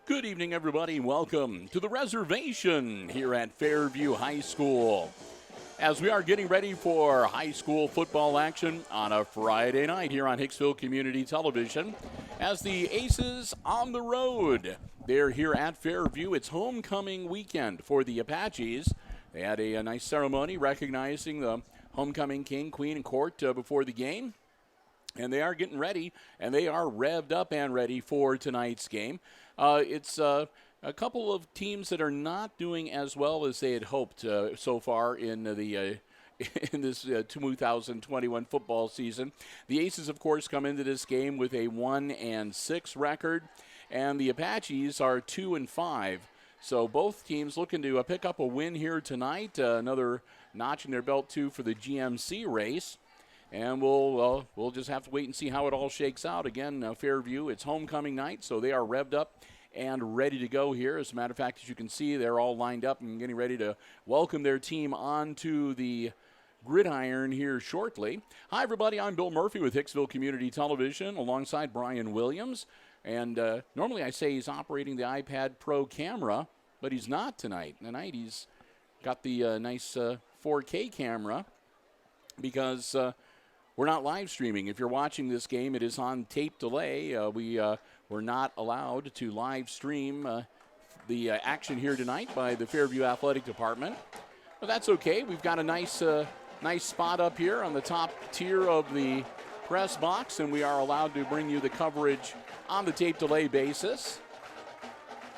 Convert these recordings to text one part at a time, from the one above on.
Good evening, everybody. Welcome to the reservation here at Fairview High School. As we are getting ready for high school football action on a Friday night here on Hicksville Community Television, as the Aces on the road. They're here at Fairview. It's homecoming weekend for the Apaches. They had a nice ceremony recognizing the homecoming king, queen, and court before the game. And they are getting ready, and they are revved up and ready for tonight's game. It's a couple of teams that are not doing as well as they had hoped so far in this 2021 football season. The Aces, of course, come into this game with a 1-6 record, and the Apaches are 2-5. So both teams looking to pick up a win here tonight. Another notch in their belt, too, for the GMC race. And we'll just have to wait and see how it all shakes out. Again, Fairview, it's homecoming night, so they are revved up and ready to go here. As a matter of fact, as you can see, they're all lined up and getting ready to welcome their team onto the gridiron here shortly. Hi, everybody. I'm Bill Murphy with Hicksville Community Television alongside Brian Williams. And normally I say he's operating the iPad Pro camera, but he's not tonight. Tonight he's got the nice 4K camera because we're not live streaming. If you're watching this game, it is on tape delay. We're not allowed to live stream the action here tonight by the Fairview Athletic Department. But that's okay. We've got a nice spot up here on the top tier of the press box, and we are allowed to bring you the coverage on the tape delay basis.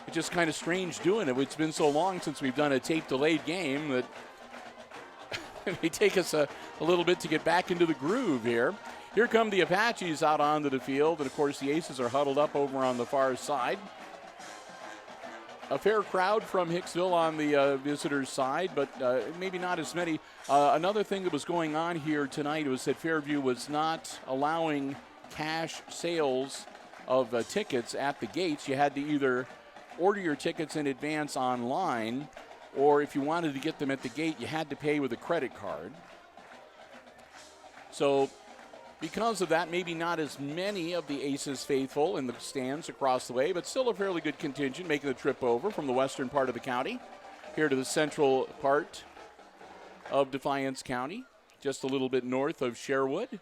It's just kind of strange doing it. It's been so long since we've done a tape delayed game that it may take us a little bit to get back into the groove here. Here come the Apaches out onto the field, and of course the Aces are huddled up over on the far side. A fair crowd from Hicksville on the visitors' side, but maybe not as many. Another thing that was going on here tonight was that Fairview was not allowing cash sales of tickets at the gates. You had to either order your tickets in advance online, or if you wanted to get them at the gate, you had to pay with a credit card. So because of that, maybe not as many of the Aces faithful in the stands across the way, but still a fairly good contingent making the trip over from the western part of the county here to the central part of Defiance County, just a little bit north of Sherwood.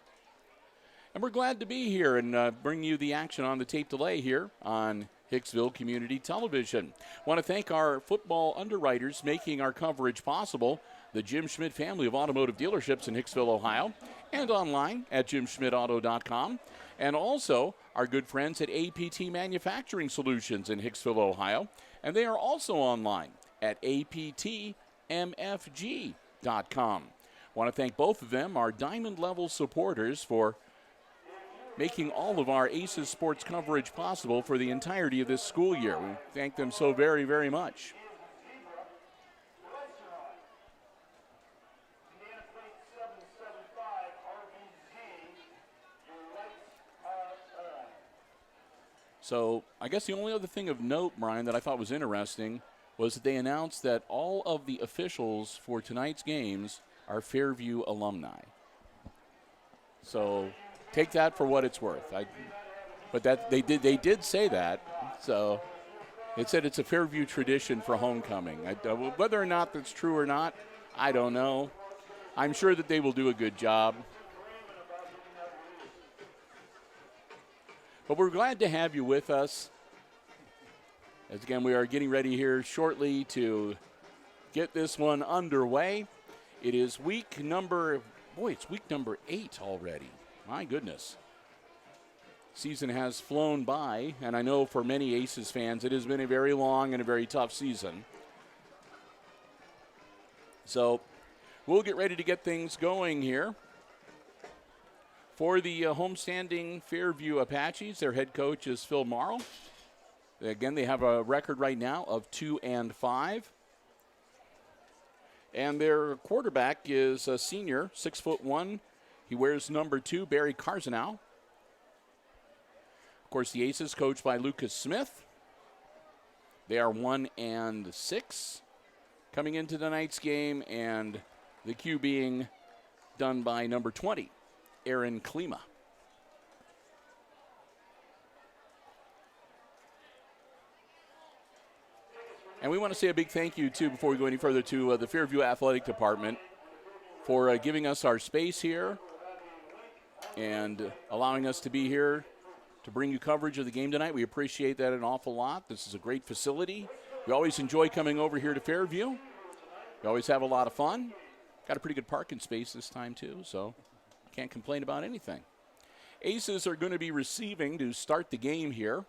And we're glad to be here and bring you the action on the tape delay here on Hicksville Community Television. Want to thank our football underwriters making our coverage possible, the Jim Schmidt family of automotive dealerships in Hicksville, Ohio, and online at jimschmidtauto.com, and also our good friends at APT Manufacturing Solutions in Hicksville, Ohio, and they are also online at aptmfg.com. Want to thank both of them, our diamond-level supporters, for making all of our Aces sports coverage possible for the entirety of this school year. We thank them so very, very much. So I guess the only other thing of note, Brian, that I thought was interesting was that they announced that all of the officials for tonight's games are Fairview alumni. So take that for what it's worth. But that they did say that. So it said it's a Fairview tradition for homecoming. Whether or not that's true or not, I don't know. I'm sure that they will do a good job. But we're glad to have you with us. As again, we are getting ready here shortly to get this one underway. It is week number 8 already. My goodness. Season has flown by, and I know for many Aces fans it has been a very long and a very tough season. So we'll get ready to get things going here. For the homestanding Fairview Apaches, their head coach is Phil Morrow. Again, they have a record right now of 2-5. And their quarterback is a senior, 6'1". He wears number 2, Barry Carzanow. Of course, the Aces coached by Lucas Smith. They are 1-6 coming into tonight's game, and the Q being done by number 20, Aaron Klima. And we want to say a big thank you, too, before we go any further, to the Fairview Athletic Department for giving us our space here and allowing us to be here to bring you coverage of the game tonight. We appreciate that an awful lot. This is a great facility. We always enjoy coming over here to Fairview. We always have a lot of fun. Got a pretty good parking space this time, too, so can't complain about anything. Aces are going to be receiving to start the game here.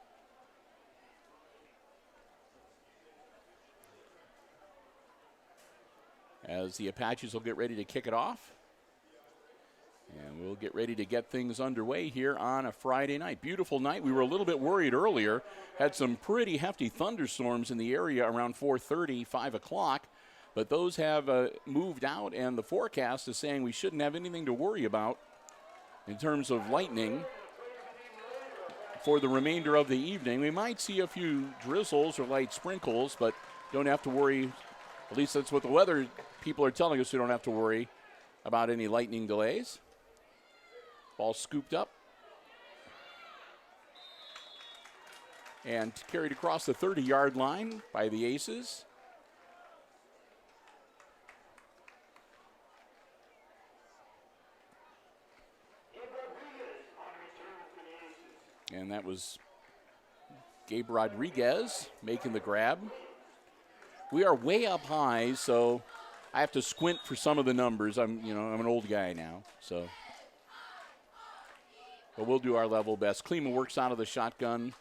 As the Apaches will get ready to kick it off. And we'll get ready to get things underway here on a Friday night. Beautiful night. We were a little bit worried earlier. Had some pretty hefty thunderstorms in the area around 4:30, 5 o'clock. But those have moved out, and the forecast is saying we shouldn't have anything to worry about in terms of lightning for the remainder of the evening. We might see a few drizzles or light sprinkles, but don't have to worry. At least that's what the weather people are telling us. We don't have to worry about any lightning delays. Ball scooped up and carried across the 30-yard line by the Aces. And that was Gabe Rodriguez making the grab. We are way up high, so I have to squint for some of the numbers. I'm an old guy now, so. But we'll do our level best. Klima works out of the shotgun.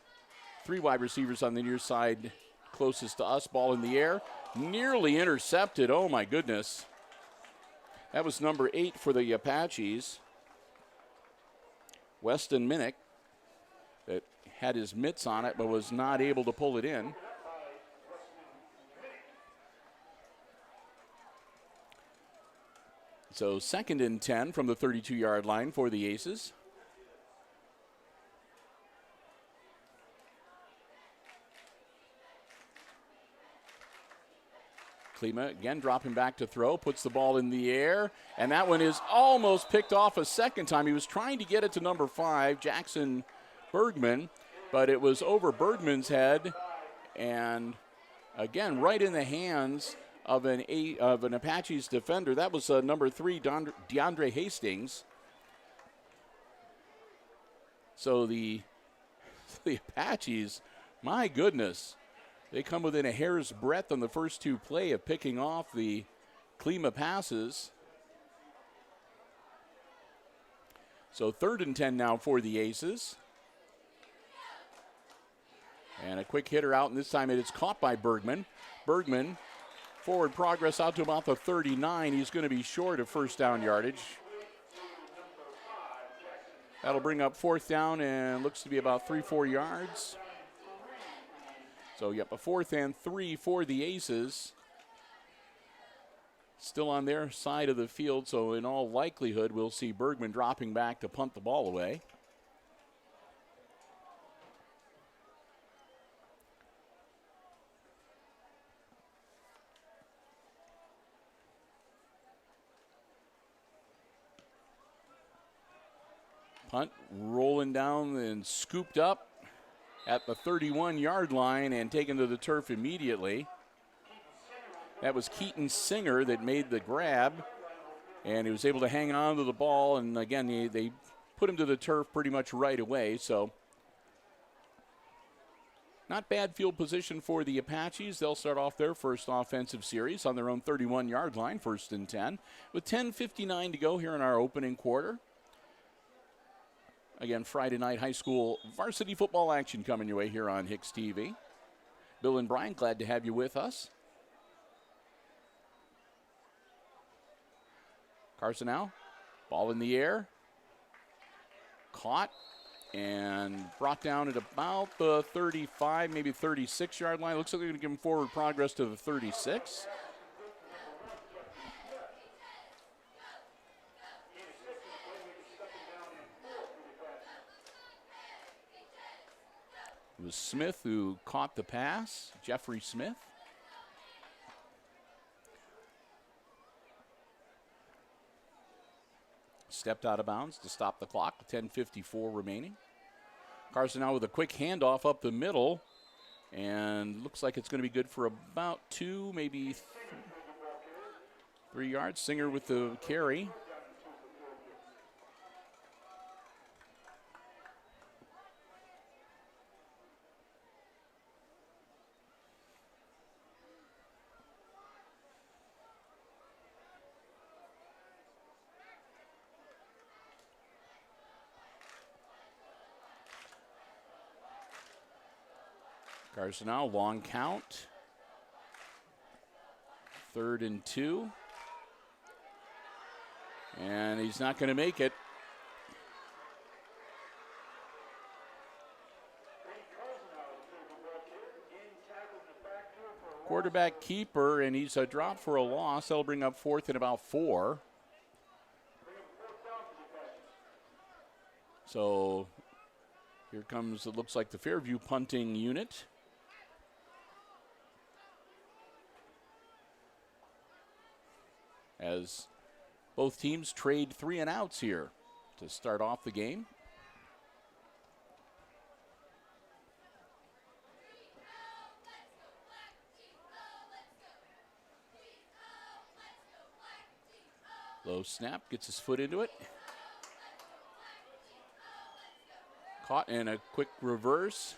3 wide receivers on the near side closest to us. Ball in the air. Nearly intercepted. Oh, my goodness. That was number 8 for the Apaches. Weston Minnick, that had his mitts on it but was not able to pull it in. So 2nd and 10 from the 32-yard line for the Aces. Klima again dropping back to throw, puts the ball in the air, and that one is almost picked off a second time. He was trying to get it to number 5, Jackson Bergman, but it was over Bergman's head, and again, right in the hands of an Apaches defender. That was number 3, DeAndre Hastings. So the Apaches, my goodness, they come within a hair's breadth on the first 2 play of picking off the Klima passes. So 3rd and 10 now for the Aces. And a quick hitter out, and this time it is caught by Bergman. Bergman, forward progress out to about the 39. He's going to be short of first down yardage. That'll bring up 4th down and looks to be about 3-4 yards. So, yep, a 4th and 3 for the Aces. Still on their side of the field, so in all likelihood, we'll see Bergman dropping back to punt the ball away. Punt rolling down and scooped up at the 31-yard line and taken to the turf immediately. That was Keaton Singer that made the grab, and he was able to hang on to the ball, and again, they put him to the turf pretty much right away, so not bad field position for the Apaches. They'll start off their first offensive series on their own 31-yard line, 1st and 10, with 10:59 to go here in our opening quarter. Again, Friday night high school varsity football action coming your way here on HIX-TV. Bill and Brian, glad to have you with us. Carson now, ball in the air. Caught and brought down at about the 35, maybe 36-yard line. Looks like they're going to give him forward progress to the 36. It was Smith who caught the pass, Jeffrey Smith. Stepped out of bounds to stop the clock, 10:54 remaining. Carson now with a quick handoff up the middle And looks like it's going to be good for about 2, maybe 3 yards. Singer with the carry. Carson now, long count. 3rd and 2. And he's not going to make it. Quarterback keeper, and he's a drop for a loss. That'll bring up 4th and about 4. So here comes, it looks like the Fairview punting unit. As both teams trade 3 and outs here to start off the game. Low snap, gets his foot into it. Caught in a quick reverse.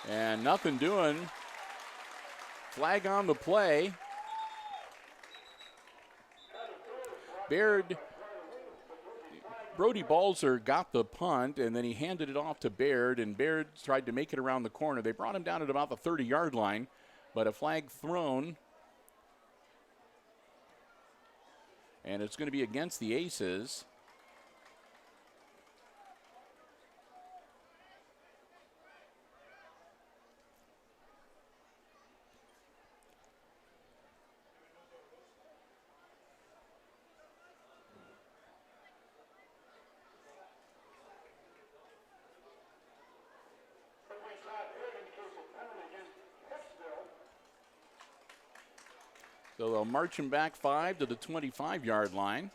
And nothing doing. Flag on the play. Brody Balzer got the punt, and then he handed it off to Baird, and Baird tried to make it around the corner. They brought him down at about the 30-yard line, but a flag thrown. And it's going to be against the Aces. So they'll march him back 5 to the 25-yard line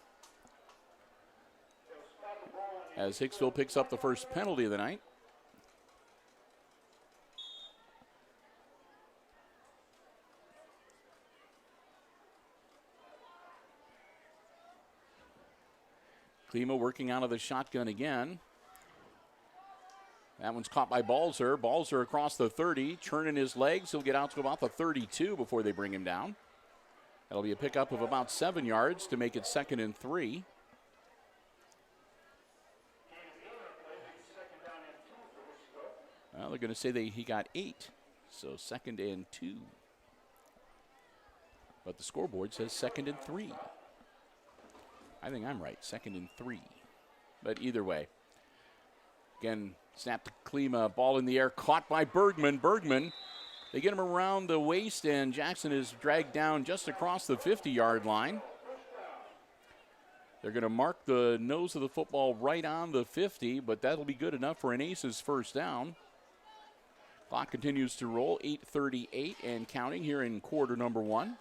as Hicksville picks up the first penalty of the night. Klima working out of the shotgun again. That one's caught by Balzer. Balzer across the 30, churning his legs. He'll get out to about the 32 before they bring him down. That'll be a pickup of about 7 yards to make it 2nd and 3. Well, they're going to say he got 8, so 2nd and 2. But the scoreboard says 2nd and 3. I think I'm right, 2nd and 3. But either way, again, snap to Klima, ball in the air, caught by Bergman. Bergman, they get him around the waist, and Jackson is dragged down just across the 50-yard line. They're going to mark the nose of the football right on the 50, but that'll be good enough for an Aces first down. Clock continues to roll, 8:38 and counting here in quarter number 1.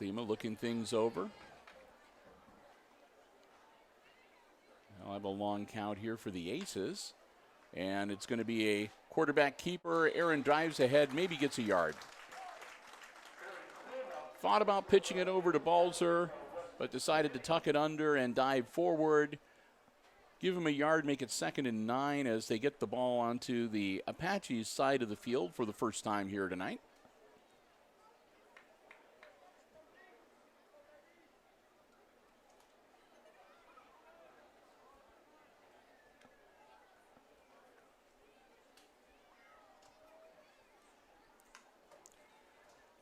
Klima looking things over. I'll have a long count here for the Aces. And it's going to be a quarterback keeper. Aaron drives ahead, maybe gets a yard. Thought about pitching it over to Balzer, but decided to tuck it under and dive forward. Give him a yard, make it 2nd and 9 as they get the ball onto the Apaches side of the field for the first time here tonight.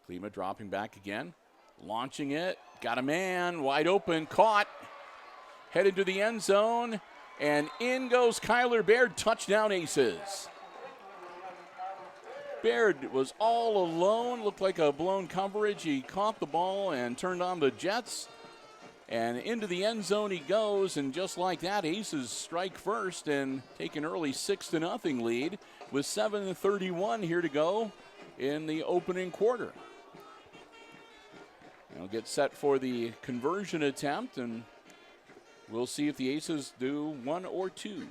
Klima dropping back again, launching it, got a man, wide open, caught, headed to the end zone, and in goes Kyler Baird, touchdown Aces. Baird was all alone, looked like a blown coverage. He caught the ball and turned on the jets, and into the end zone he goes, and just like that, Aces strike first and take an early 6-0 lead with 7:31 here to go in the opening quarter. They'll get set for the conversion attempt, and we'll see if the Aces do one or two.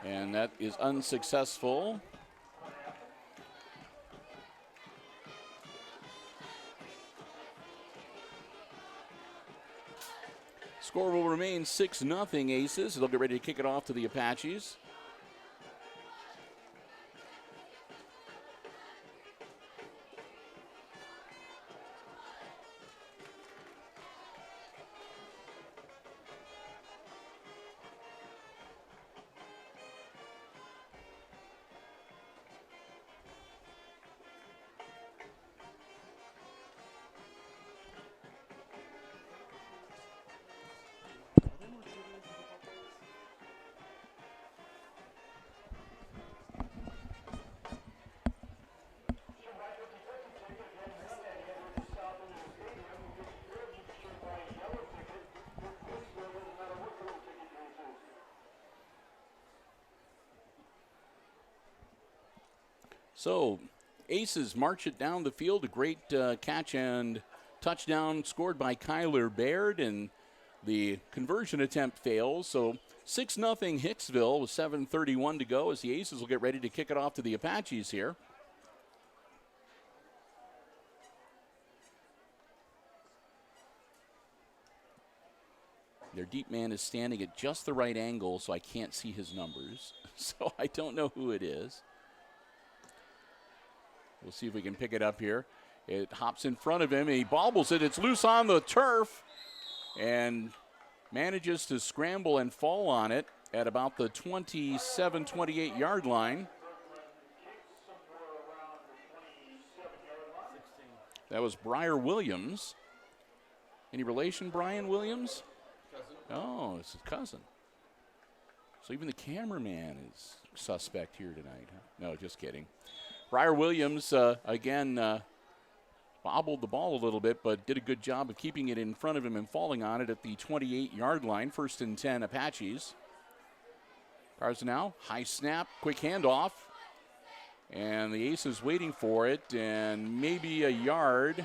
And that is unsuccessful. Score will remain 6-0 Aces. They'll get ready to kick it off to the Apaches. So, Aces march it down the field. A great catch and touchdown scored by Kyler Baird, and the conversion attempt fails. So, 6-0 Hicksville with 7:31 to go as the Aces will get ready to kick it off to the Apaches here. Their deep man is standing at just the right angle, so I can't see his numbers. So, I don't know who it is. We'll see if we can pick it up here. It hops in front of him. He bobbles it. It's loose on the turf and manages to scramble and fall on it at about the 27, 28-yard line. That was Briar Williams. Any relation, Brian Williams? Cousin. Oh, it's his cousin. So even the cameraman is suspect here tonight. Huh? No, just kidding. Briar Williams, again, bobbled the ball a little bit, but did a good job of keeping it in front of him and falling on it at the 28-yard line. 1st and 10 Apaches. Carson high snap, quick handoff. And the Aces waiting for it, and maybe a yard.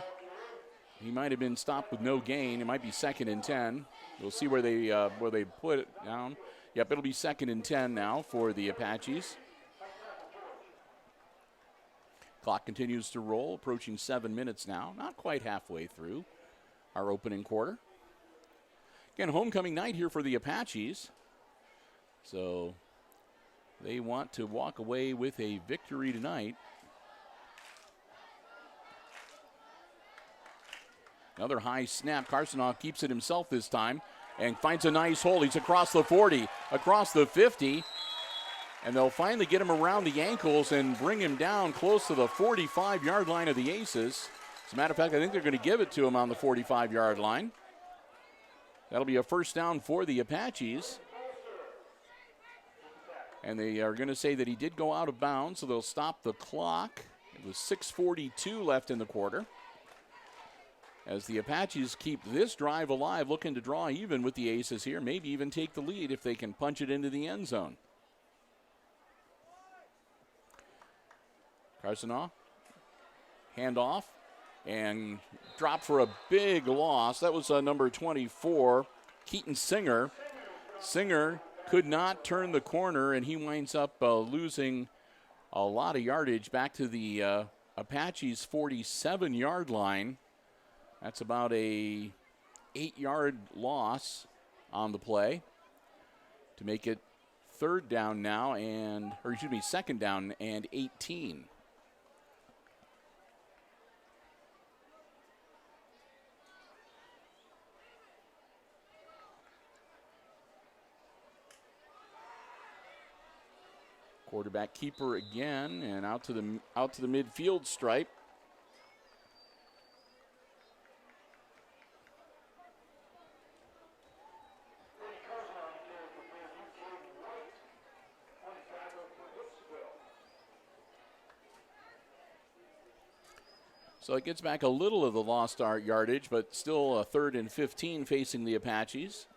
He might have been stopped with no gain. It might be 2nd and 10. We'll see where they put it down. Yep, it'll be 2nd and 10 now for the Apaches. Clock continues to roll, approaching 7 minutes now. Not quite halfway through our opening quarter. Again, homecoming night here for the Apaches. So they want to walk away with a victory tonight. Another high snap. Carsonoff keeps it himself this time and finds a nice hole. He's across the 40, across the 50. And they'll finally get him around the ankles and bring him down close to the 45-yard line of the Aces. As a matter of fact, I think they're going to give it to him on the 45-yard line. That'll be a first down for the Apaches. And they are going to say that he did go out of bounds, so they'll stop the clock. It was 6:42 left in the quarter. As the Apaches keep this drive alive, looking to draw even with the Aces here, maybe even take the lead if they can punch it into the end zone. Carsonoff, handoff, and drop for a big loss. That was number 24, Keaton Singer. Singer could not turn the corner, and he winds up losing a lot of yardage back to the Apaches' 47-yard line. That's about a 8-yard loss on the play to make it second down and 18. Quarterback keeper again, and out to the midfield stripe. So it gets back a little of the lost yardage, but still a 3rd and 15 facing the Apaches.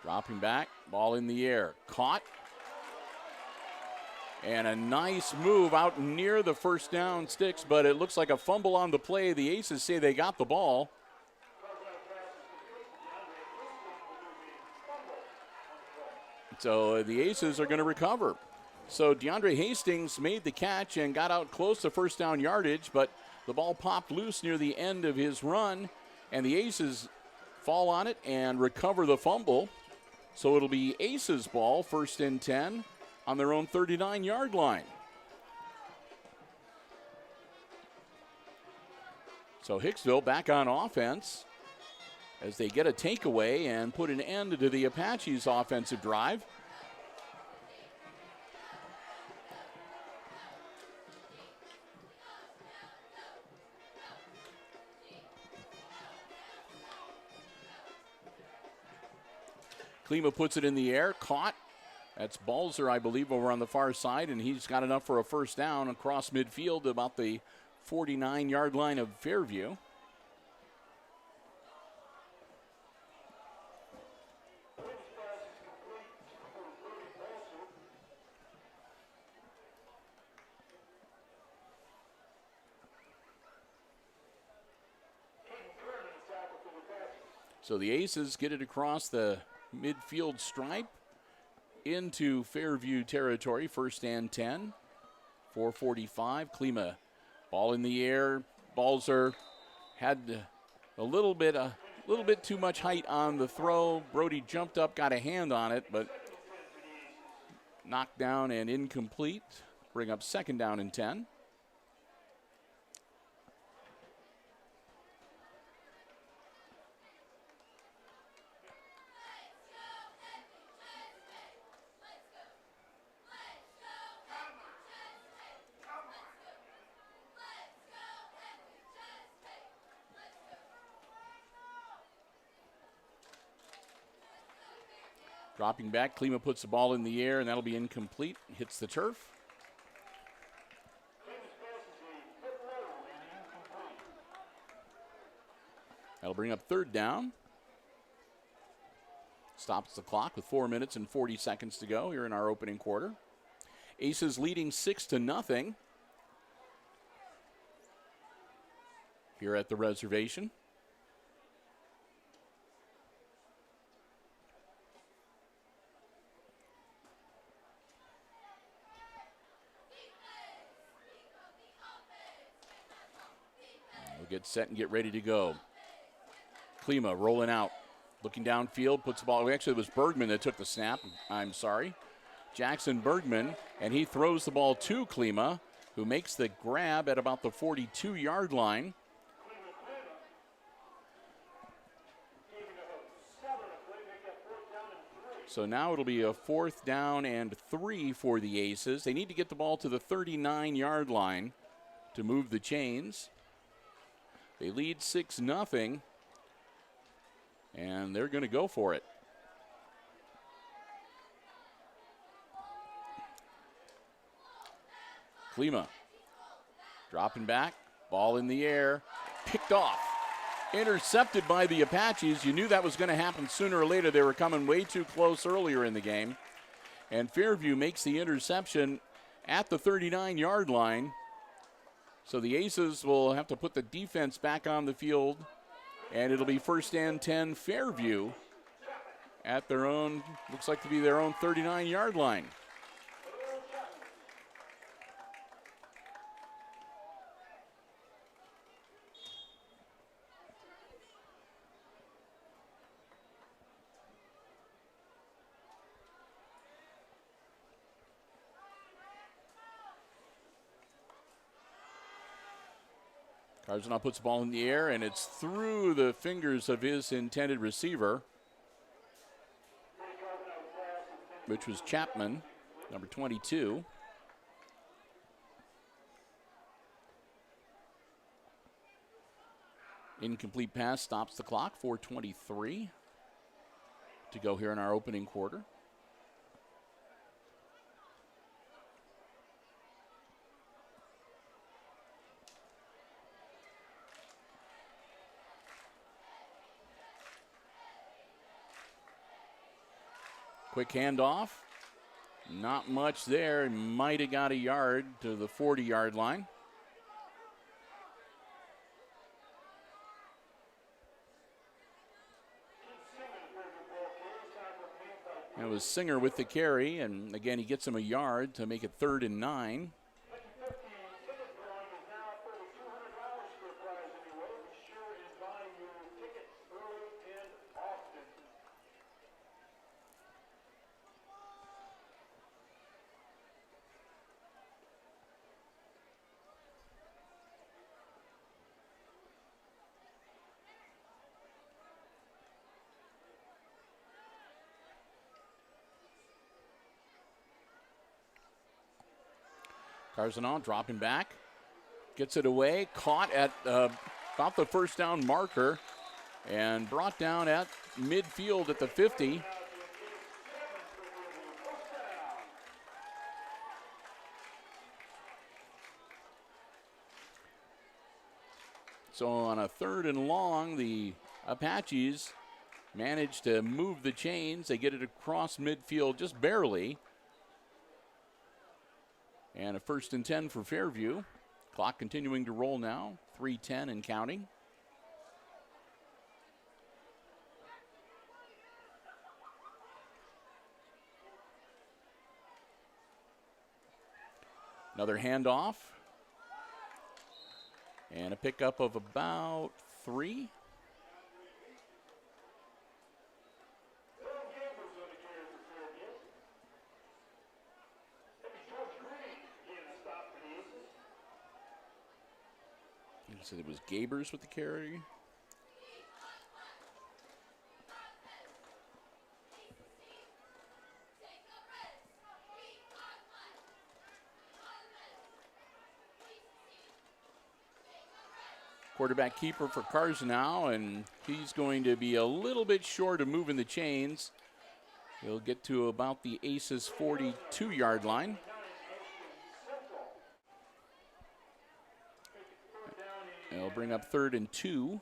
Dropping back, ball in the air, caught. And a nice move out near the first down sticks, but it looks like a fumble on the play. The Aces say they got the ball. So the Aces are going to recover. So DeAndre Hastings made the catch and got out close to first down yardage, but the ball popped loose near the end of his run, and the Aces fall on it and recover the fumble. So it'll be Aces ball, 1st and 10 on their own 39-yard line. So Hicksville back on offense as they get a takeaway and put an end to the Apaches' offensive drive. Klima puts it in the air, caught. That's Balzer, I believe, over on the far side, and he's got enough for a first down across midfield about the 49-yard line of Fairview. So the Aces get it across the midfield stripe into Fairview territory, 1st and 10, 4:45. Klima, ball in the air. Balzer had a little bit too much height on the throw. Brody jumped up, got a hand on it, but knocked down and incomplete. Bring up 2nd down and 10. Dropping back, Klima puts the ball in the air, and that'll be incomplete. Hits the turf. That'll bring up 3rd down. Stops the clock with 4 minutes and 40 seconds to go here in our opening quarter. Aces leading 6-0 here at the reservation. Get set and get ready to go. Klima rolling out, looking downfield, puts the ball. Actually, it was Bergman that took the snap. I'm sorry. Jackson Bergman, and he throws the ball to Klima, who makes the grab at about the 42-yard line. So now it'll be a 4th down and 3 for the Aces. They need to get the ball to the 39-yard line to move the chains. They lead 6-0, and they're going to go for it. Klima dropping back, ball in the air, picked off, intercepted by the Apaches. You knew that was going to happen sooner or later. They were coming way too close earlier in the game. And Fairview makes the interception at the 39-yard line. So the Aces will have to put the defense back on the field, and it'll be 1st and 10 Fairview at their own, looks like to be their own 39-yard line. Carson puts the ball in the air, and it's through the fingers of his intended receiver, which was Chapman, number 22. Incomplete pass stops the clock, 4:23 to go here in our opening quarter. Quick handoff. Not much there. Might have got a yard to the 40-yard line. It was Singer with the carry, and again, he gets him a yard to make it 3rd and 9. Carzonaut dropping back, gets it away, caught at about the first down marker, and brought down at midfield at the 50. So on a 3rd and long, the Apaches managed to move the chains. They get it across midfield just barely. And a 1st and 10 for Fairview. Clock continuing to roll now. 3:10 and counting. Another handoff. And a pickup of about 3. So it was Gabers with the carry. Quarterback keeper for Carzonaut, and he's going to be a little bit short of moving the chains. He'll get to about the Aces 42-yard line. They'll bring up 3rd and 2.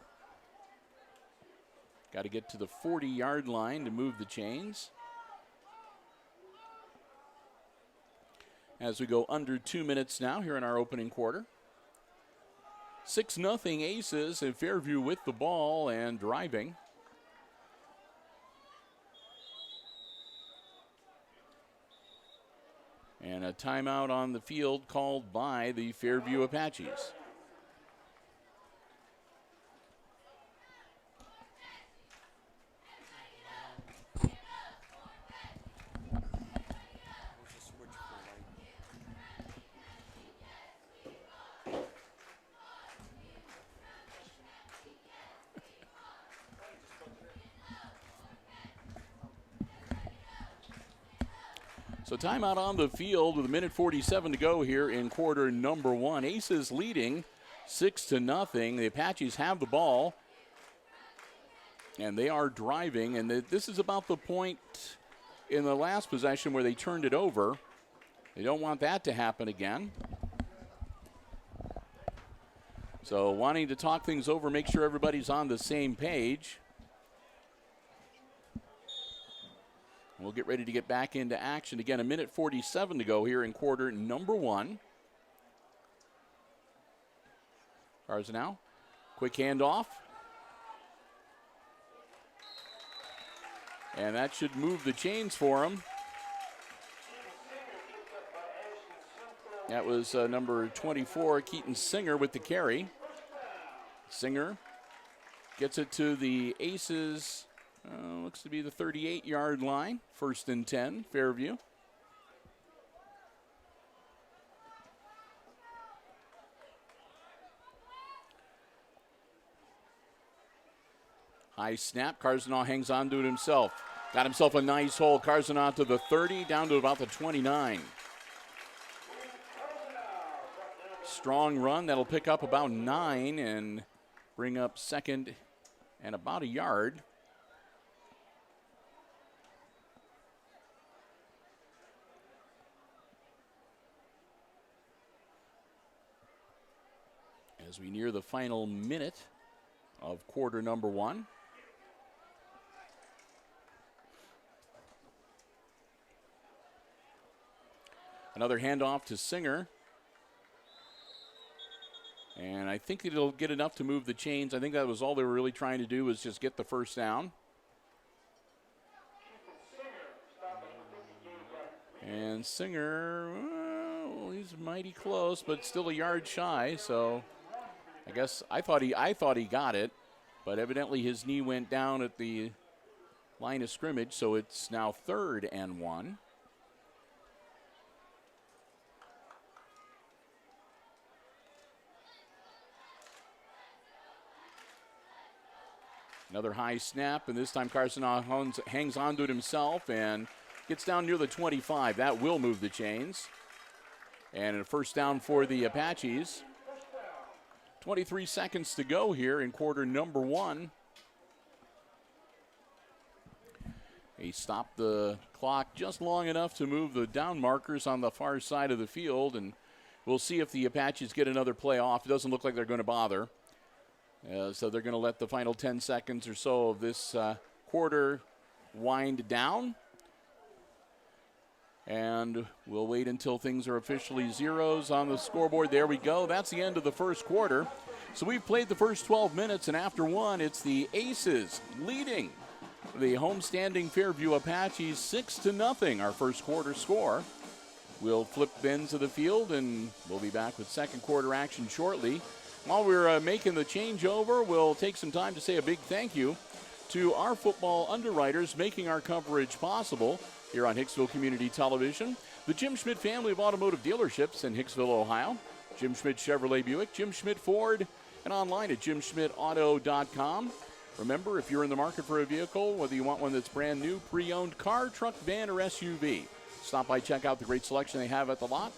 Got to get to the 40-yard line to move the chains. As we go under 2 minutes now here in our opening quarter. 6-0 Aces, and Fairview with the ball and driving. And a timeout on the field called by the Fairview Apaches. So timeout on the field with 1:47 to go here in quarter number 1. Aces leading 6-0. The Apaches have the ball, and they are driving. And this is about the point in the last possession where they turned it over. They don't want that to happen again. So wanting to talk things over, make sure everybody's on the same page. We'll get ready to get back into action. Again, 1:47 to go here in quarter number 1. Carzonaut, quick handoff. And that should move the chains for him. That was number 24, Keaton Singer with the carry. Singer gets it to the Aces. Looks to be the 38-yard line. 1st and 10, Fairview. High snap. Carzonaut hangs on to it himself. Got himself a nice hole. Carzonaut to the 30, down to about the 29. Strong run. That'll pick up about 9 and bring up 2nd and about a yard. as we near the final minute of quarter number one. Another handoff to Singer. And I think it'll get enough to move the chains. I think that was all they were really trying to do, was just get the first down. And Singer, well, he's mighty close, but still a yard shy. So I guess I thought he got it, but evidently his knee went down at the line of scrimmage. So it's now 3rd and 1. Another high snap, and this time Carson hangs on to it himself and gets down near the 25. That will move the chains. And a first down for the Apaches. 23 seconds to go here in quarter number one. He stopped the clock just long enough to move the down markers on the far side of the field, and we'll see if the Apaches get another play off. It doesn't look like they're going to bother. So they're going to let the final 10 seconds or so of this quarter wind down. And we'll wait until things are officially zeros on the scoreboard. There we go. That's the end of the first quarter. So we've played the first 12 minutes, and after one, it's the Aces leading the homestanding Fairview Apaches 6-0, our first quarter score. We'll flip ends of the field, and we'll be back with second quarter action shortly. While we're making the changeover, we'll take some time to say a big thank you to our football underwriters making our coverage possible here on Hicksville Community Television. The Jim Schmidt family of automotive dealerships in Hicksville, Ohio. Jim Schmidt Chevrolet Buick, Jim Schmidt Ford, and online at jimschmidtauto.com. Remember, if you're in the market for a vehicle, whether you want one that's brand new, pre-owned car, truck, van, or SUV, stop by, check out the great selection they have at the lot.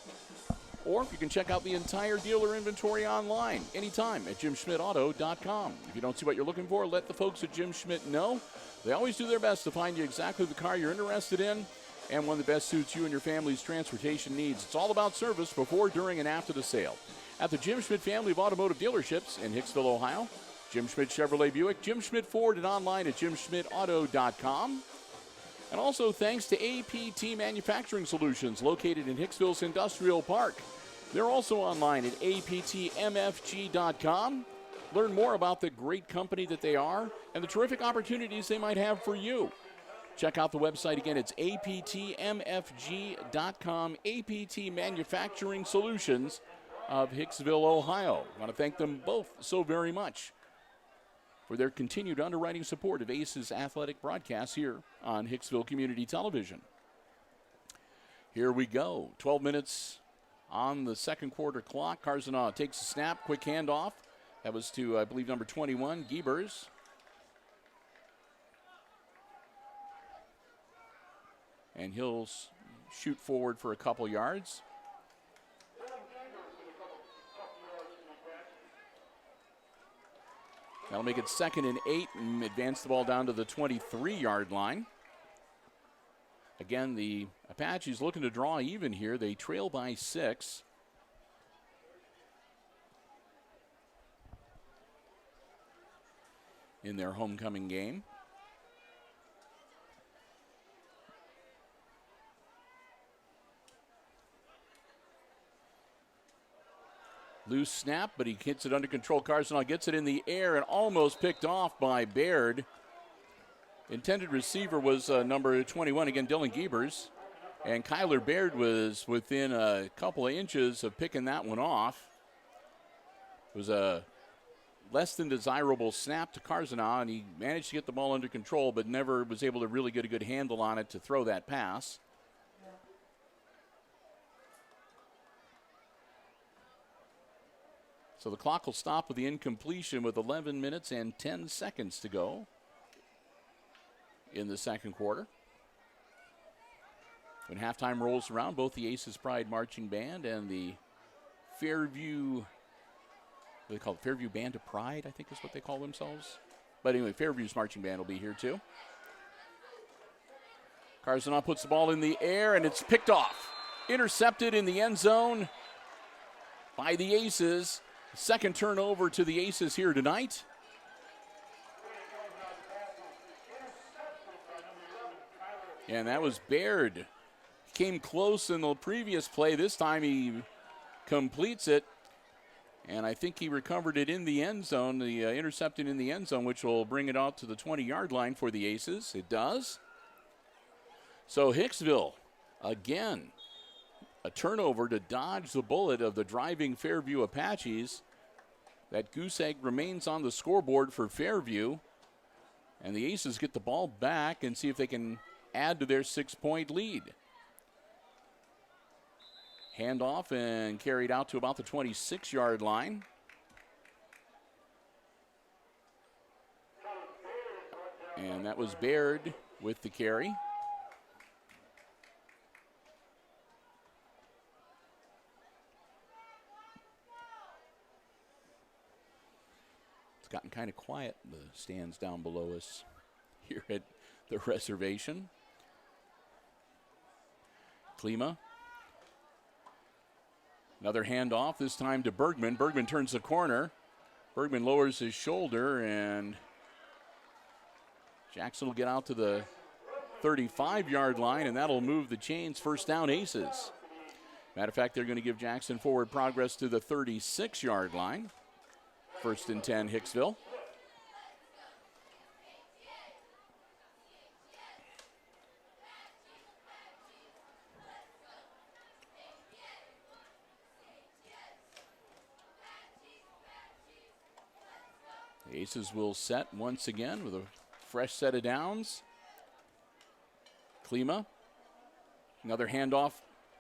Or you can check out the entire dealer inventory online anytime at jimschmidtauto.com. If you don't see what you're looking for, let the folks at Jim Schmidt know. They always do their best to find you exactly the car you're interested in and one that best suits you and your family's transportation needs. It's all about service before, during, and after the sale. At the Jim Schmidt family of automotive dealerships in Hicksville, Ohio, Jim Schmidt Chevrolet Buick, Jim Schmidt Ford, and online at jimschmidtauto.com. And also thanks to APT Manufacturing Solutions, located in Hicksville's Industrial Park. They're also online at aptmfg.com. Learn more about the great company that they are and the terrific opportunities they might have for you. Check out the website again. It's aptmfg.com, APT Manufacturing Solutions of Hicksville, Ohio. I want to thank them both so very much for their continued underwriting support of Aces athletic broadcasts here on Hicksville Community Television. Here we go. 12 minutes on the second quarter clock. Carzonaugh takes a snap, quick handoff. That was to, I believe, number 21, Giebers. And he'll shoot forward for a couple yards. That'll make it 2nd and 8 and advance the ball down to the 23-yard line. Again, the Apaches looking to draw even here. They trail by 6. In their homecoming game. Loose snap, but he gets it under control. Carzonaugh gets it in the air and almost picked off by Baird. Intended receiver was number 21, again, Dylan Giebers. And Kyler Baird was within a couple of inches of picking that one off. It was a less than desirable snap to Carzonaugh, and he managed to get the ball under control, but never was able to really get a good handle on it to throw that pass. So the clock will stop with the incompletion with 11 minutes and 10 seconds to go in the second quarter. When halftime rolls around, both the Aces Pride Marching Band and the Fairview, what do they call it? Fairview Band of Pride, I think is what they call themselves. But anyway, Fairview's Marching Band will be here too. Carzonaugh puts the ball in the air, and it's picked off. Intercepted in the end zone by the Aces. Second turnover to the Aces here tonight. And that was Baird. Came close in the previous play. This time he completes it. And I think he recovered it in the end zone, intercepted in the end zone, which will bring it out to the 20-yard line for the Aces. It does. So Hicksville, again, a turnover to dodge the bullet of the driving Fairview Apaches. That goose egg remains on the scoreboard for Fairview. And the Aces get the ball back and see if they can add to their 6-point lead. Handoff and carried out to about the 26-yard line. And that was Baird with the carry. It's gotten kind of quiet in the stands down below us here at the reservation. Klima. Another handoff, this time to Bergman. Bergman turns the corner. Bergman lowers his shoulder, and Jackson will get out to the 35-yard line, and that'll move the chains. First down, Aces. Matter of fact, they're going to give Jackson forward progress to the 36-yard line. First and 10, Hicksville. The Aces will set once again with a fresh set of downs. Klima. Another handoff.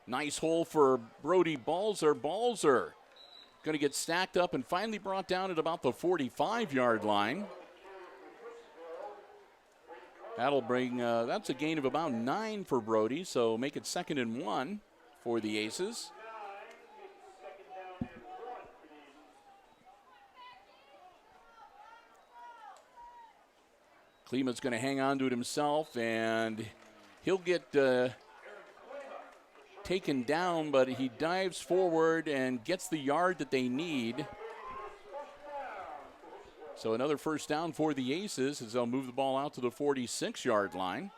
Nice hole for Brody Balzer. Balzer going to get stacked up and finally brought down at about the 45-yard line. That'll bring, that's a gain of about 9 for Brody, so make it 2nd and 1 for the Aces. Klima's going to hang on to it himself, and he'll get taken down, but he dives forward and gets the yard that they need. So another first down for the Aces as they'll move the ball out to the 46-yard line.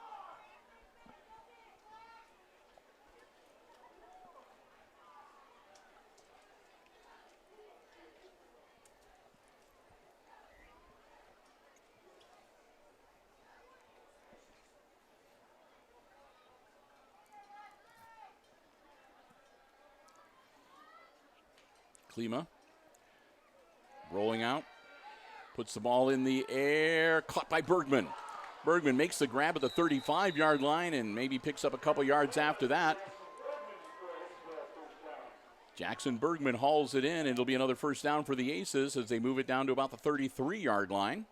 Klima rolling out, puts the ball in the air, caught by Bergman. Bergman makes the grab at the 35-yard line and maybe picks up a couple yards after that. Jackson Bergman hauls it in, and it'll be another first down for the Aces as they move it down to about the 33-yard line.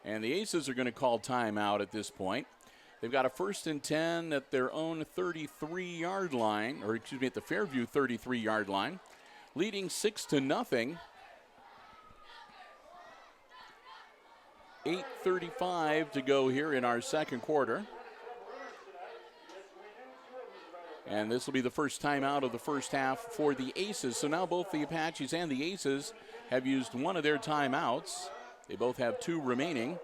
And the Aces are going to call timeout at this point. They've got a 1st and 10 at their own 33-yard line, or excuse me, at the Fairview 33-yard line, leading 6-0. 8:35 to go here in our second quarter. And this will be the first timeout of the first half for the Aces. So now both the Apaches and the Aces have used one of their timeouts. They both have 2 remaining.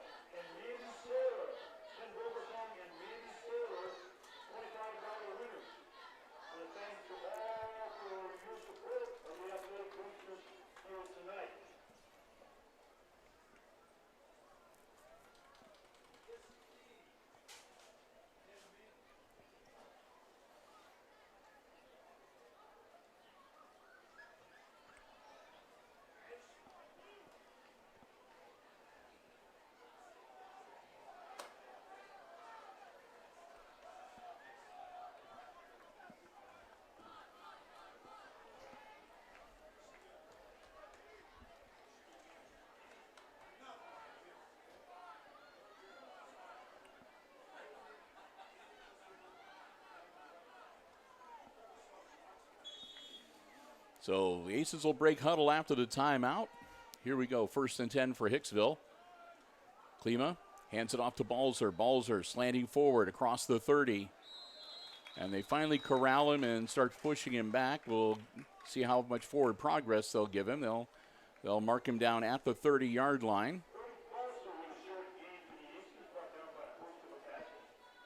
So the Aces will break huddle after the timeout. Here we go, 1st and 10 for Hicksville. Klima hands it off to Balzer. Balzer slanting forward across the 30. And they finally corral him and start pushing him back. We'll see how much forward progress they'll give him. They'll mark him down at the 30-yard line.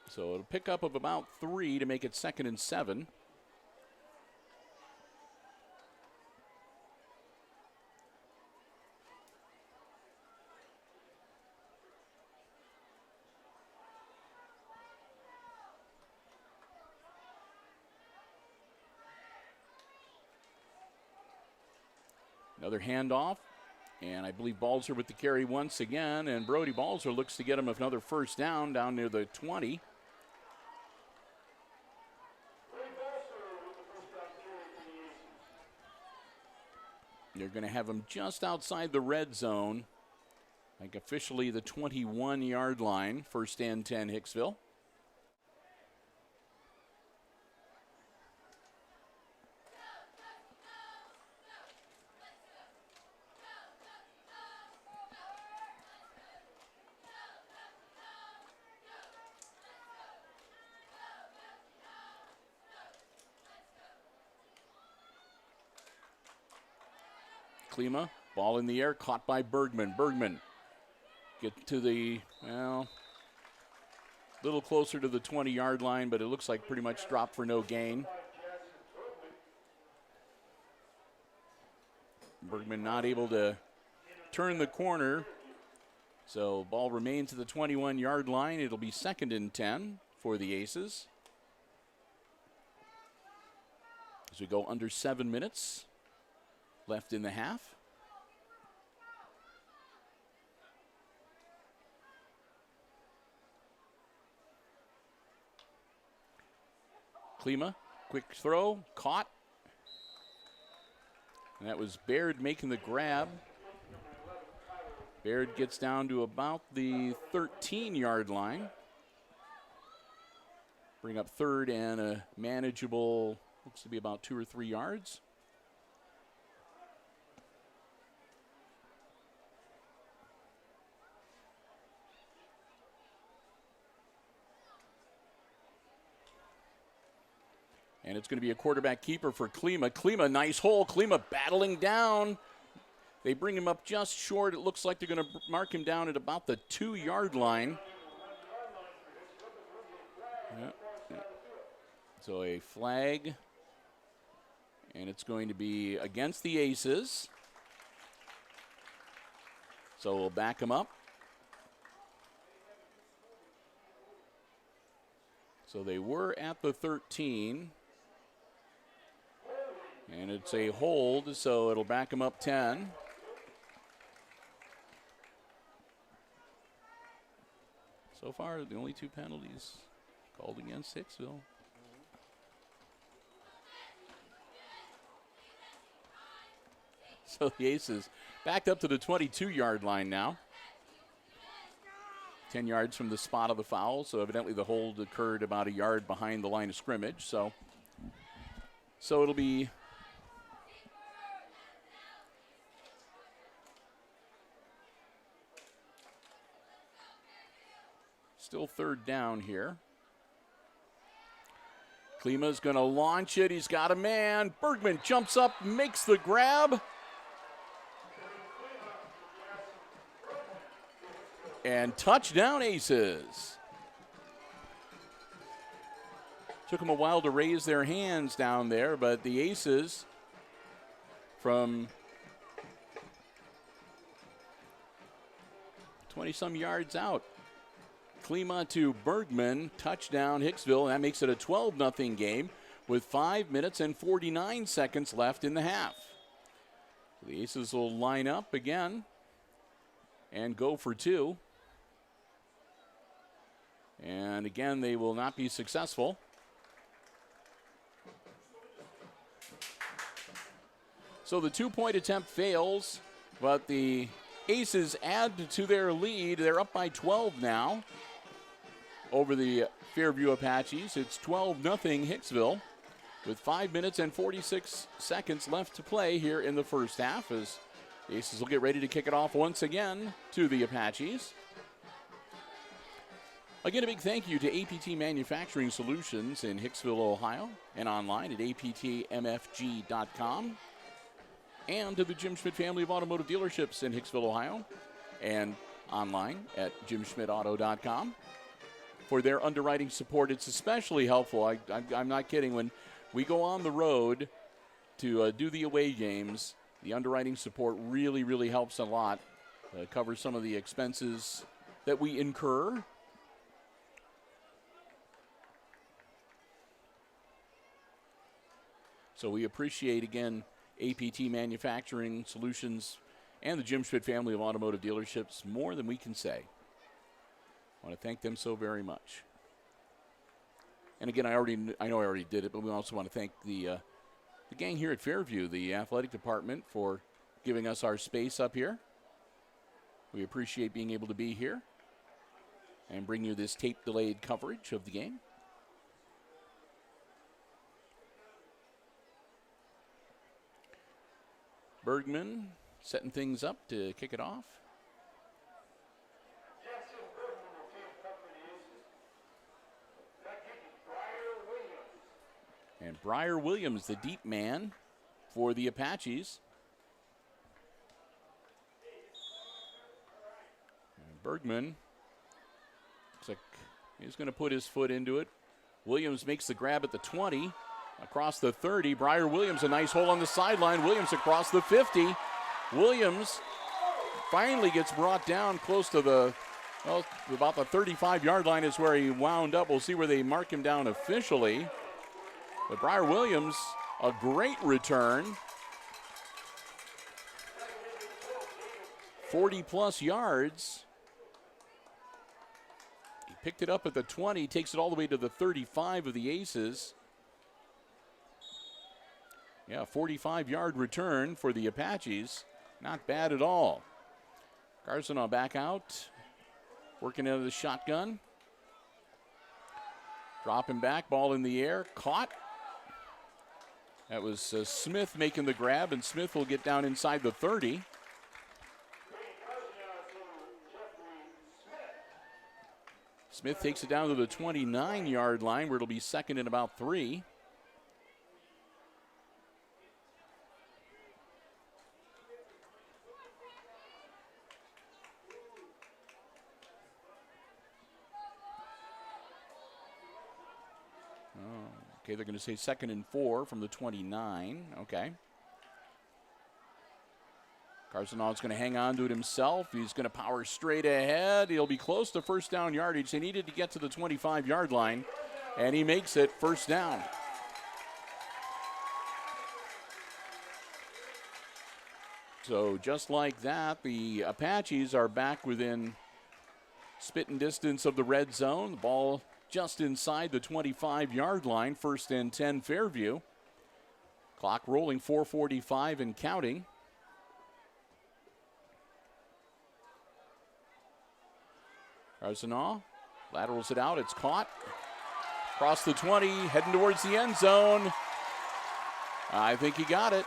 So it'll pick up of about 3 to make it 2nd and 7. Another handoff, and I believe Balzer with the carry once again, and Brody Balzer looks to get him another 1st down near the 20. They're going to have him just outside the red zone, like officially the 21-yard line, 1st and 10 Hicksville. Klima, ball in the air, caught by Bergman. Bergman get to the, little closer to the 20-yard line, but it looks like pretty much dropped for no gain. Bergman not able to turn the corner, so ball remains at the 21-yard line. It'll be 2nd and 10 for the Aces. As we go under 7 minutes left in the half. Klima, quick throw, caught. And that was Baird making the grab. Baird gets down to about the 13-yard line. Bring up 3rd and a manageable, looks to be about 2 or 3 yards. And it's going to be a quarterback keeper for Klima. Klima, nice hole. Klima battling down. They bring him up just short. It looks like they're going to mark him down at about the 2-yard line. So a flag. And it's going to be against the Aces. So we'll back him up. So they were at the 13. And it's a hold, so it'll back him up 10. So far, the only 2 penalties called against Hicksville. So the Aces backed up to the 22-yard line now. 10 yards from the spot of the foul, so evidently the hold occurred about a yard behind the line of scrimmage. So it'll be still 3rd down here. Klima's going to launch it. He's got a man. Bergman jumps up, makes the grab. And touchdown Aces. Took them a while to raise their hands down there, but the Aces from 20-some yards out. Klima to Bergman, touchdown Hicksville. That makes it a 12-0 game with 5 minutes and 49 seconds left in the half. The Aces will line up again and go for 2. And again, they will not be successful. So the 2-point attempt fails, but the Aces add to their lead. They're up by 12 now over the Fairview Apaches. It's 12-0 Hicksville. with 5 minutes and 46 seconds left to play here in the first half, as the Aces will get ready to kick it off once again to the Apaches. Again, a big thank you to APT Manufacturing Solutions in Hicksville, Ohio, and online at aptmfg.com, and to the Jim Schmidt family of automotive dealerships in Hicksville, Ohio, and online at jimschmidtauto.com for their underwriting support. It's especially helpful. I'm not kidding. When we go on the road to do the away games, the underwriting support really, really helps a lot. Covers some of the expenses that we incur. So we appreciate, again, APT Manufacturing Solutions and the Jim Schmidt family of automotive dealerships more than we can say. I want to thank them so very much. And again, I know I already did it, but we also want to thank the gang here at Fairview, the athletic department, for giving us our space up here. We appreciate being able to be here and bring you this tape-delayed coverage of the game. Bergman setting things up to kick it off. And Briar Williams, the deep man for the Apaches. And Bergman looks like he's going to put his foot into it. Williams makes the grab at the 20. Across the 30, Briar Williams, a nice hole on the sideline. Williams across the 50. Williams finally gets brought down close to about the 35-yard line is where he wound up. We'll see where they mark him down officially. But Briar Williams, a great return. 40-plus yards. He picked it up at the 20, takes it all the way to the 35 of the Aces. Yeah, 45-yard return for the Apaches. Not bad at all. Garsonaw back out, working out of the shotgun. Dropping back, ball in the air, caught. That was Smith making the grab, and Smith will get down inside the 30. Smith takes it down to the 29-yard line, where it'll be second and about 3. Okay, they're going to say second and 4 from the 29. Okay. Garsonaw going to hang on to it himself. He's going to power straight ahead. He'll be close to first down yardage. He needed to get to the 25-yard line, and he makes it first down. So just like that, the Apaches are back within spitting distance of the red zone. The ball just inside the 25-yard line, first and 10 Fairview. Clock rolling, 4:45 and counting. Garsonaw laterals it out, it's caught. Across the 20, heading towards the end zone. I think he got it.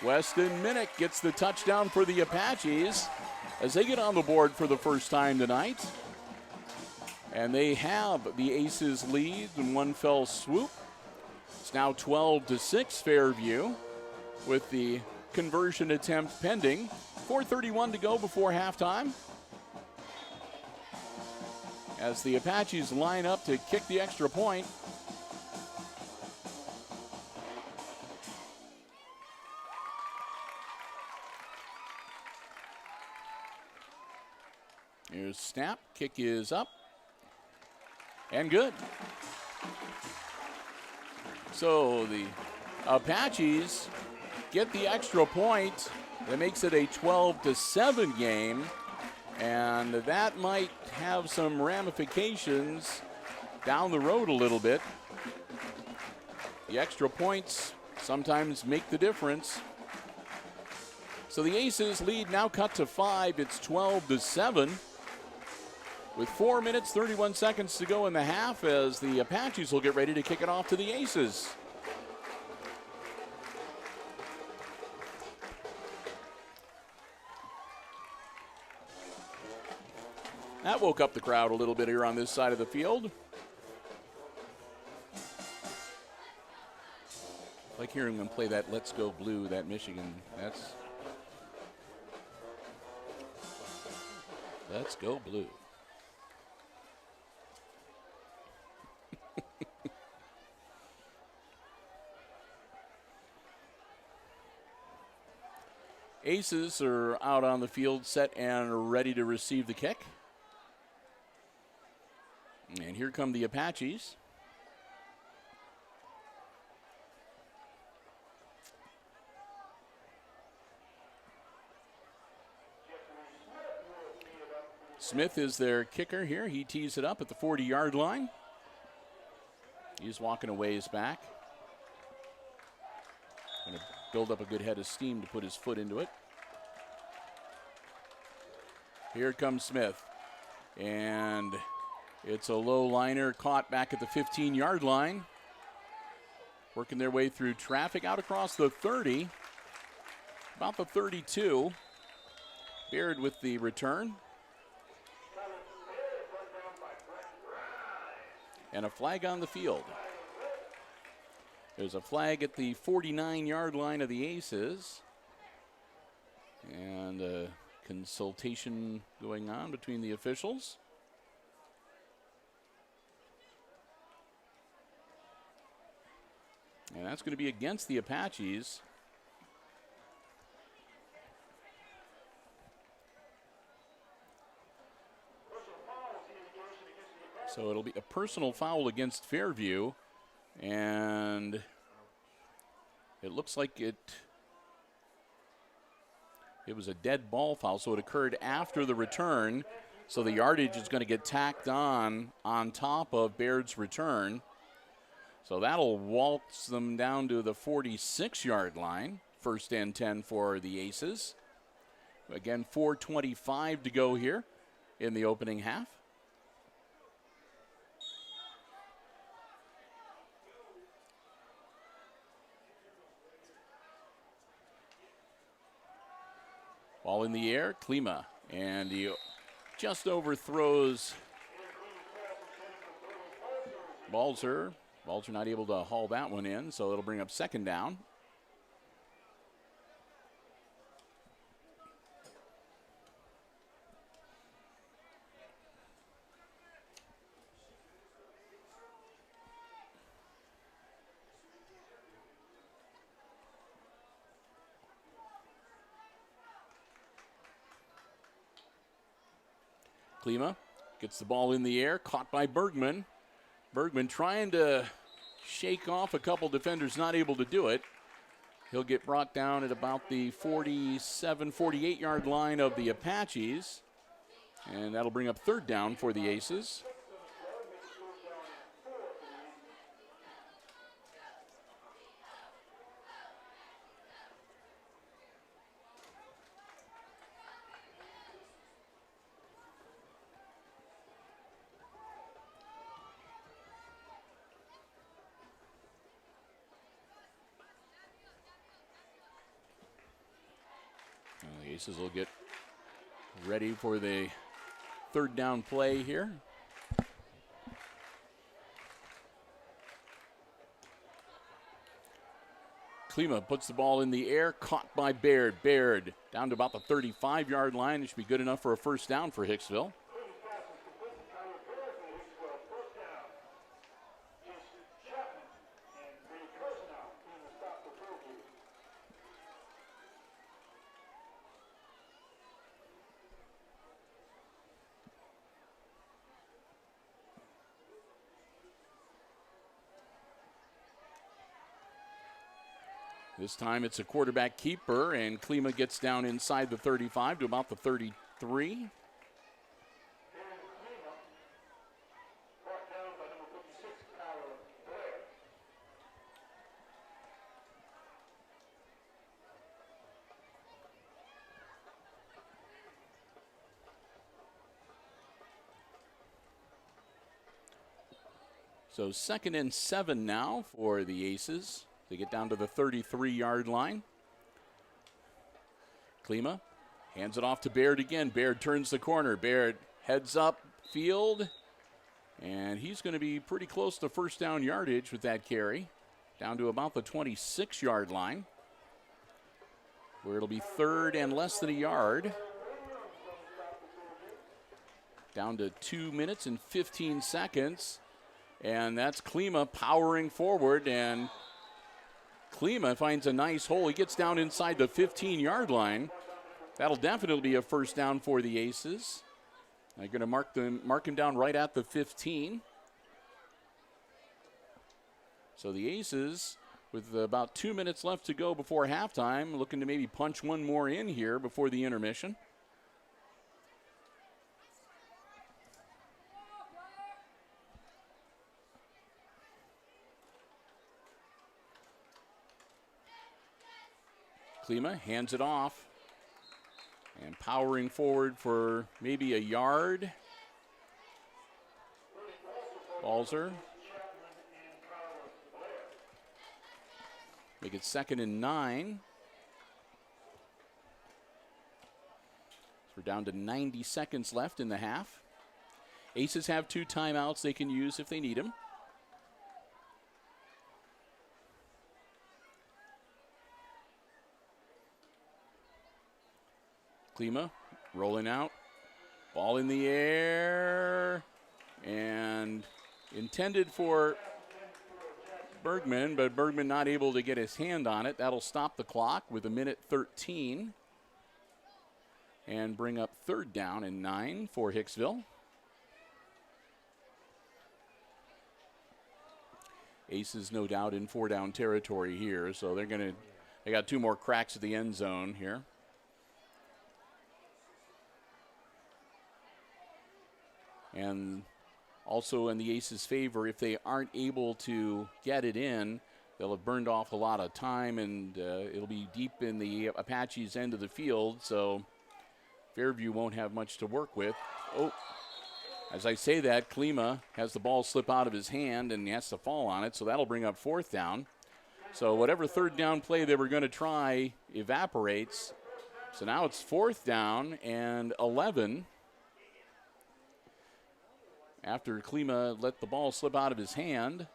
Weston Minnick gets the touchdown for the Apaches as they get on the board for the first time tonight. And they have the Aces lead in one fell swoop. It's now 12-6 Fairview with the conversion attempt pending. 4:31 to go before halftime. As the Apaches line up to kick the extra point. Here's snap, kick is up, and good. So the Apaches get the extra point. That makes it a 12-7 game, and that might have some ramifications down the road a little bit. The extra points sometimes make the difference. So the Aces lead now cut to 5. It's 12-7. with 4 minutes, 31 seconds to go in the half as the Apaches will get ready to kick it off to the Aces. That woke up the crowd a little bit here on this side of the field. I like hearing them play that Let's Go Blue, that Michigan. That's Let's Go Blue. Aces are out on the field, set and ready to receive the kick. And here come the Apaches. Smith is their kicker here. He tees it up at the 40-yard line. He's walking a ways back. Going to build up a good head of steam to put his foot into it. Here comes Smith. And it's a low liner caught back at the 15-yard line. Working their way through traffic out across the 30. About the 32. Baird with the return. And a flag on the field. There's a flag at the 49-yard line of the Aces. And a consultation going on between the officials. And that's going to be against the Apaches. So it'll be a personal foul against Fairview. And it looks like it was a dead ball foul, so it occurred after the return. So the yardage is going to get tacked on top of Baird's return. So that'll waltz them down to the 46-yard line. First and 10 for the Aces. Again, 4:25 to go here in the opening half. Ball in the air, Klima, and he just overthrows Balzer. Balzer not able to haul that one in, so it'll bring up second down. Klima gets the ball in the air, caught by Bergman. Bergman trying to shake off a couple defenders, not able to do it. He'll get brought down at about the 47, 48-yard line of the Apaches. And that'll bring up third down for the Aces. The Aces will get ready for the third down play here. Klima puts the ball in the air, caught by Baird. Baird down to about the 35-yard line. It should be good enough for a first down for Hicksville. This time it's a quarterback keeper, and Klima gets down inside the 35 to about the 33. So 2nd and 7 now for the Aces. They get down to the 33-yard line. Klima hands it off to Baird again. Baird turns the corner. Baird heads up field. And he's going to be pretty close to first down yardage with that carry. Down to about the 26-yard line, where it'll be 3rd and less than a yard. Down to 2 minutes and 15 seconds. And that's Klima powering forward. And Klima finds a nice hole. He gets down inside the 15-yard line. That'll definitely be a first down for the Aces. They're going to mark him down right at the 15. So the Aces, with about 2 minutes left to go before halftime, looking to maybe punch one more in here before the intermission. Klima hands it off. And powering forward for maybe a yard. Balzer. Make it 2nd and 9. So we're down to 90 seconds left in the half. Aces have 2 timeouts they can use if they need them. Klima rolling out. Ball in the air. And intended for Bergman, but Bergman not able to get his hand on it. That'll stop the clock with 1:13. And bring up 3rd down and 9 for Hicksville. Aces no doubt in 4-down territory here, so they got 2 more cracks at the end zone here. And also in the Aces' favor, if they aren't able to get it in, they'll have burned off a lot of time, and it'll be deep in the Apaches' end of the field, so Fairview won't have much to work with. Oh, as I say that, Klima has the ball slip out of his hand, and he has to fall on it, so that'll bring up 4th down. So whatever 3rd down play they were going to try evaporates. So now it's 4th down and 11. After Klima let the ball slip out of his hand.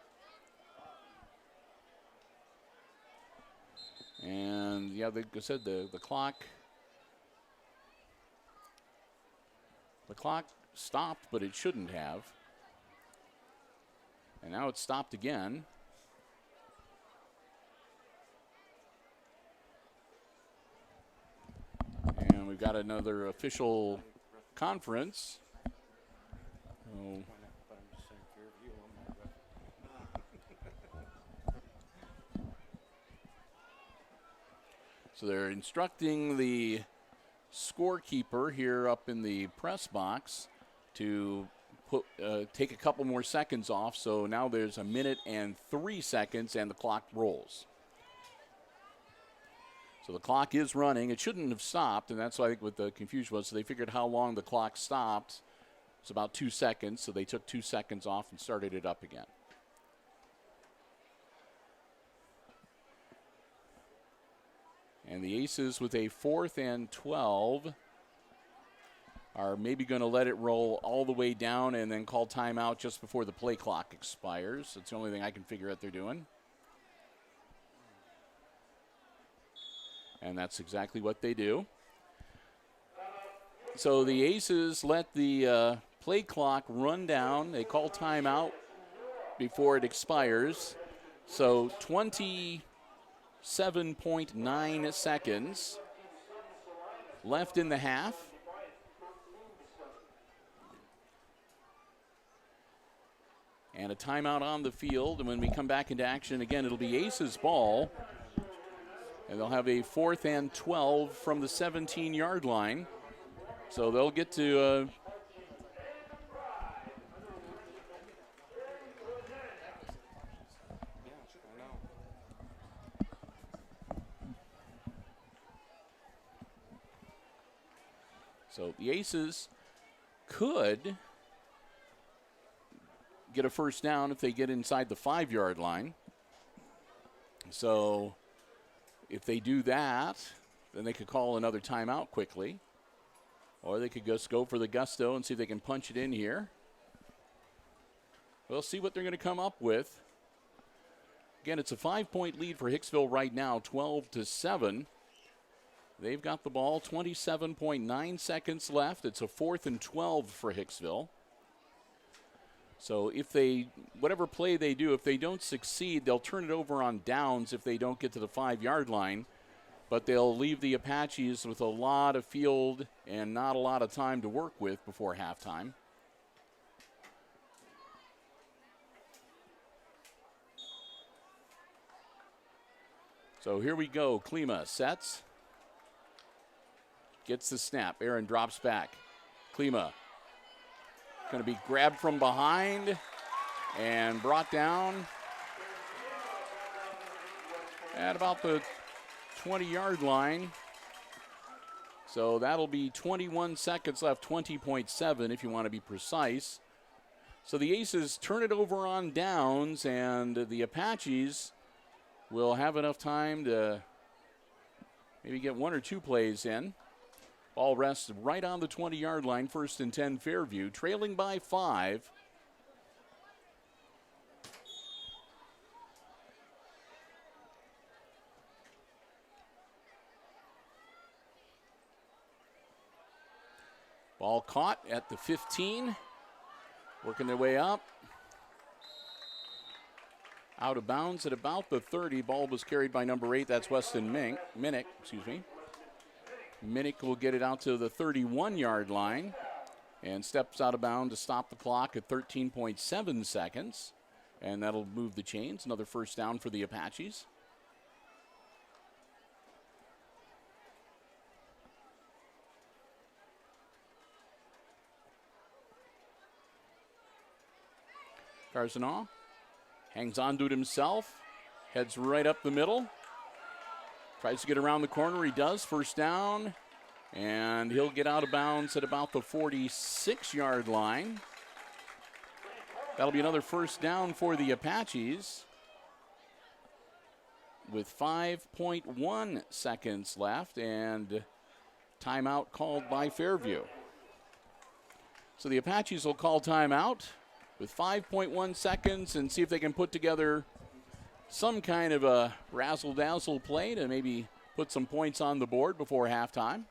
And, yeah, like I said, the clock stopped, but it shouldn't have. And now it's stopped again. And we've got another official conference. Oh. So they're instructing the scorekeeper here up in the press box to take a couple more seconds off. So now there's 1:03 and the clock rolls. So the clock is running. It shouldn't have stopped, and that's, I think, what the confusion was. So they figured how long the clock stopped. It's about 2 seconds, so they took 2 seconds off and started it up again. And the Aces with a 4th and 12 are maybe going to let it roll all the way down and then call timeout just before the play clock expires. That's the only thing I can figure out they're doing. And that's exactly what they do. So the Aces let the play clock run down. They call timeout before it expires. So 27.9 seconds left in the half. And a timeout on the field. And when we come back into action again, it'll be Aces ball. And they'll have a 4th and 12 from the 17-yard line. So they'll get to so the Aces could get a first down if they get inside the 5-yard line. So if they do that, then they could call another timeout quickly. Or they could just go for the gusto and see if they can punch it in here. We'll see what they're going to come up with. Again, it's a 5-point lead for Hicksville right now, 12-7. They've got the ball, 27.9 seconds left. It's a 4th and 12 for Hicksville. So if they, whatever play they do, if they don't succeed, they'll turn it over on downs if they don't get to the 5-yard line. But they'll leave the Apaches with a lot of field and not a lot of time to work with before halftime. So here we go. Klima sets. Gets the snap. Aaron drops back. Klima going to be grabbed from behind and brought down at about the 20-yard line. So that'll be 21 seconds left, 20.7 if you want to be precise. So the Aces turn it over on downs, and the Apaches will have enough time to maybe get 1 or 2 plays in. Ball rests right on the 20-yard line, 1st and 10 Fairview, trailing by 5. Ball caught at the 15, working their way up. Out of bounds at about the 30. Ball was carried by number 8. That's Weston Minnick. Minnick will get it out to the 31-yard line and steps out of bounds to stop the clock at 13.7 seconds. And that'll move the chains. Another first down for the Apaches. Carsonaw hangs on to it himself, heads right up the middle, tries to get around the corner. He does. First down, and he'll get out of bounds at about the 46-yard line. That'll be another first down for the Apaches with 5.1 seconds left and timeout called by Fairview. So the Apaches will call timeout with 5.1 seconds and see if they can put together some kind of a razzle-dazzle play to maybe put some points on the board before halftime.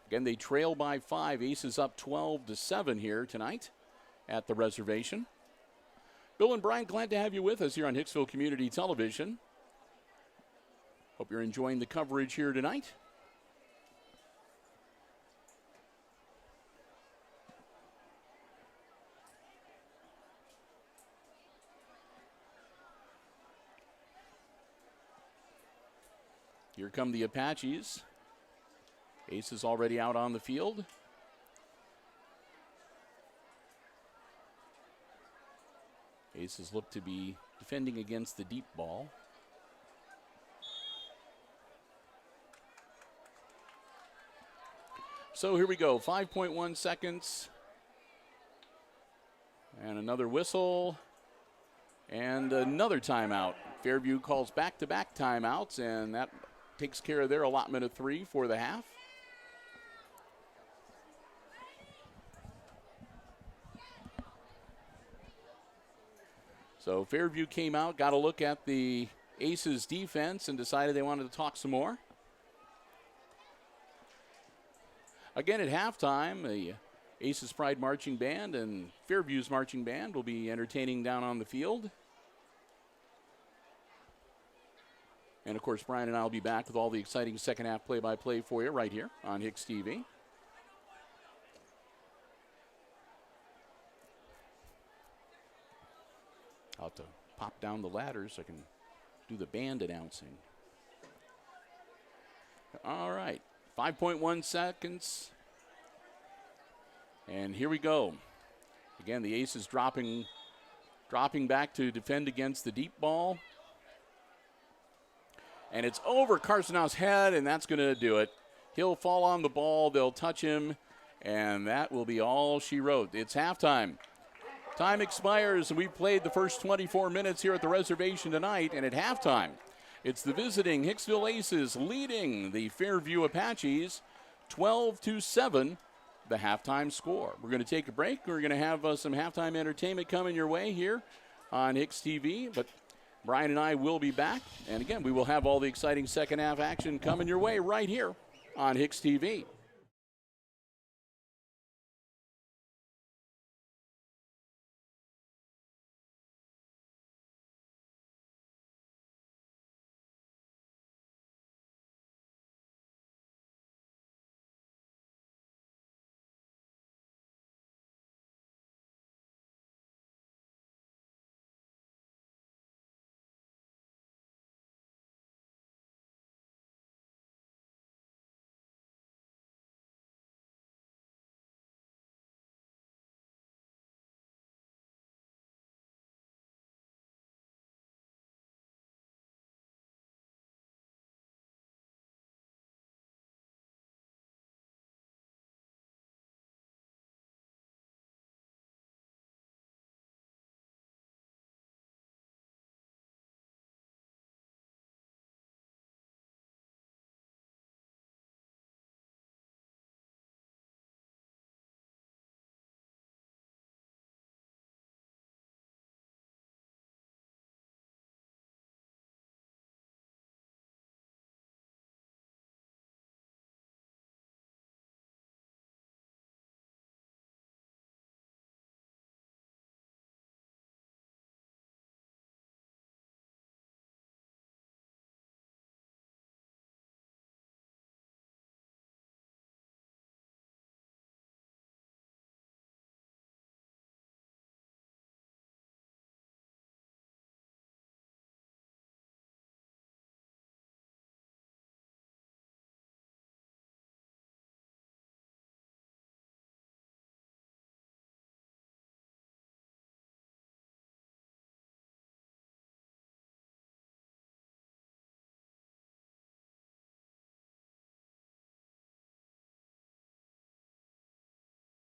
Again, they trail by 5. Aces up 12-7 here tonight at the reservation. Bill and Brian, glad to have you with us here on Hicksville Community Television. Hope you're enjoying the coverage here tonight. Here come the Apaches. Aces already out on the field. Aces look to be defending against the deep ball. So here we go, 5.1 seconds. And another whistle. And another timeout. Fairview calls back-to-back timeouts, and that takes care of their allotment of 3 for the half. So Fairview came out, got a look at the Aces defense, and decided they wanted to talk some more. Again, at halftime, the Aces Pride Marching Band and Fairview's Marching Band will be entertaining down on the field. And, of course, Brian and I will be back with all the exciting second half play-by-play for you right here on HIX-TV. I'll have to pop down the ladder so I can do the band announcing. All right, 5.1 seconds. And here we go. Again, the Aces dropping back to defend against the deep ball. And it's over Carsonow's head, and that's going to do it. He'll fall on the ball. They'll touch him, and that will be all she wrote. It's halftime. Time expires, and we've played the first 24 minutes here at the reservation tonight, and at halftime, it's the visiting Hicksville Aces leading the Fairview Apaches 12-7, the halftime score. We're going to take a break. We're going to have some halftime entertainment coming your way here on HIX-TV, but Brian and I will be back, and again, we will have all the exciting second half action coming your way right here on HIX-TV.